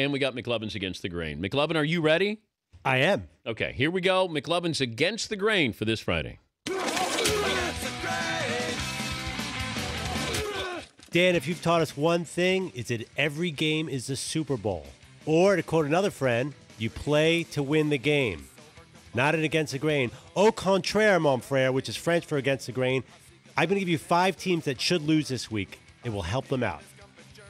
and we got McLovin's Against the Grain. McLovin, are you ready? I am. Okay, here we go. McLovin's Against the Grain for this Friday. Dan, if you've taught us one thing, it's that every game is the Super Bowl. Or, to quote another friend, you play to win the game. Not an against the grain. Au contraire, mon frère, which is French for against the grain. I'm going to give you 5 teams that should lose this week. It will help them out.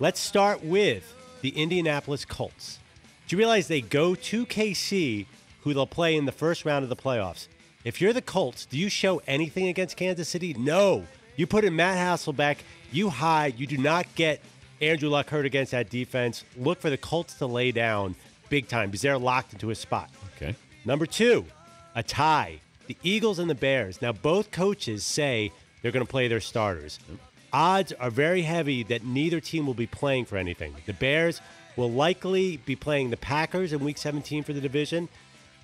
Let's start with the Indianapolis Colts. Do you realize they go to KC, who they'll play in the first round of the playoffs? If you're the Colts, do you show anything against Kansas City? No. You put in Matt Hasselbeck, you hide. You do not get Andrew Luck hurt against that defense. Look for the Colts to lay down big time because they're locked into a spot. Okay. Number 2, a tie. The Eagles and the Bears. Now, both coaches say they're going to play their starters. Odds are very heavy that neither team will be playing for anything. The Bears will likely be playing the Packers in Week 17 for the division,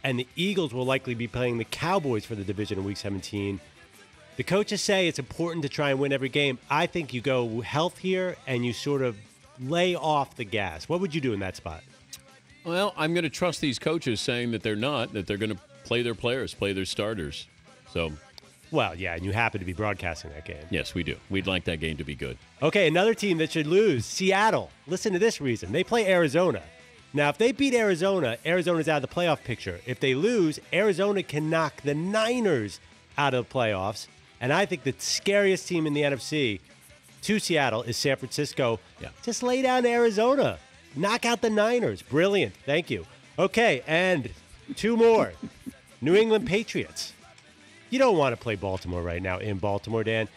and the Eagles will likely be playing the Cowboys for the division in Week 17. The coaches say it's important to try and win every game. I think you go health here and you sort of lay off the gas. What would you do in that spot? Well, I'm going to trust these coaches saying that they're not, that they're going to play their players, play their starters. So, well, yeah, and you happen to be broadcasting that game. Yes, we do. We'd like that game to be good. Okay, another team that should lose, Seattle. Listen to this reason. They play Arizona. Now, if they beat Arizona, Arizona's out of the playoff picture. If they lose, Arizona can knock the Niners out of the playoffs. And I think the scariest team in the NFC to Seattle is San Francisco. Yeah. Just lay down to Arizona. Knock out the Niners. Brilliant. Thank you. Okay, and 2 more. New England Patriots. You don't want to play Baltimore right now in Baltimore, Dan.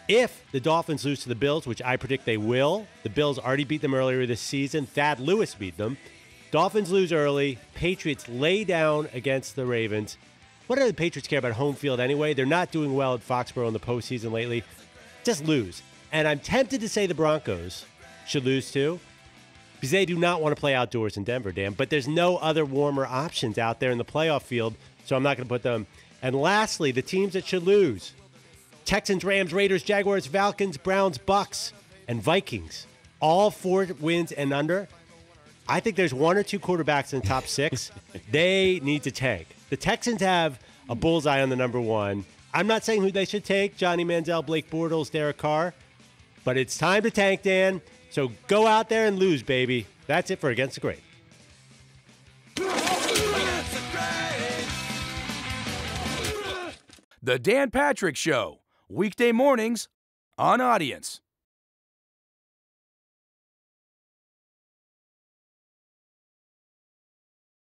If the Dolphins lose to the Bills, which I predict they will, the Bills already beat them earlier this season. Thad Lewis beat them. Dolphins lose early. Patriots lay down against the Ravens. What do the Patriots care about home field anyway? They're not doing well at Foxborough in the postseason lately. Just lose. And I'm tempted to say the Broncos should lose too, because they do not want to play outdoors in Denver, Dan. But there's no other warmer options out there in the playoff field, so I'm not going to put them. And lastly, the teams that should lose: Texans, Rams, Raiders, Jaguars, Falcons, Browns, Bucks, and Vikings. All 4 wins and under. I think there's 1 or 2 quarterbacks in the top 6. They need to tank. The Texans have a bullseye on the number 1. I'm not saying who they should take, Johnny Manziel, Blake Bortles, Derek Carr, but it's time to tank, Dan. So go out there and lose, baby. That's it for Against the Grain. The Dan Patrick Show, weekday mornings on Audience.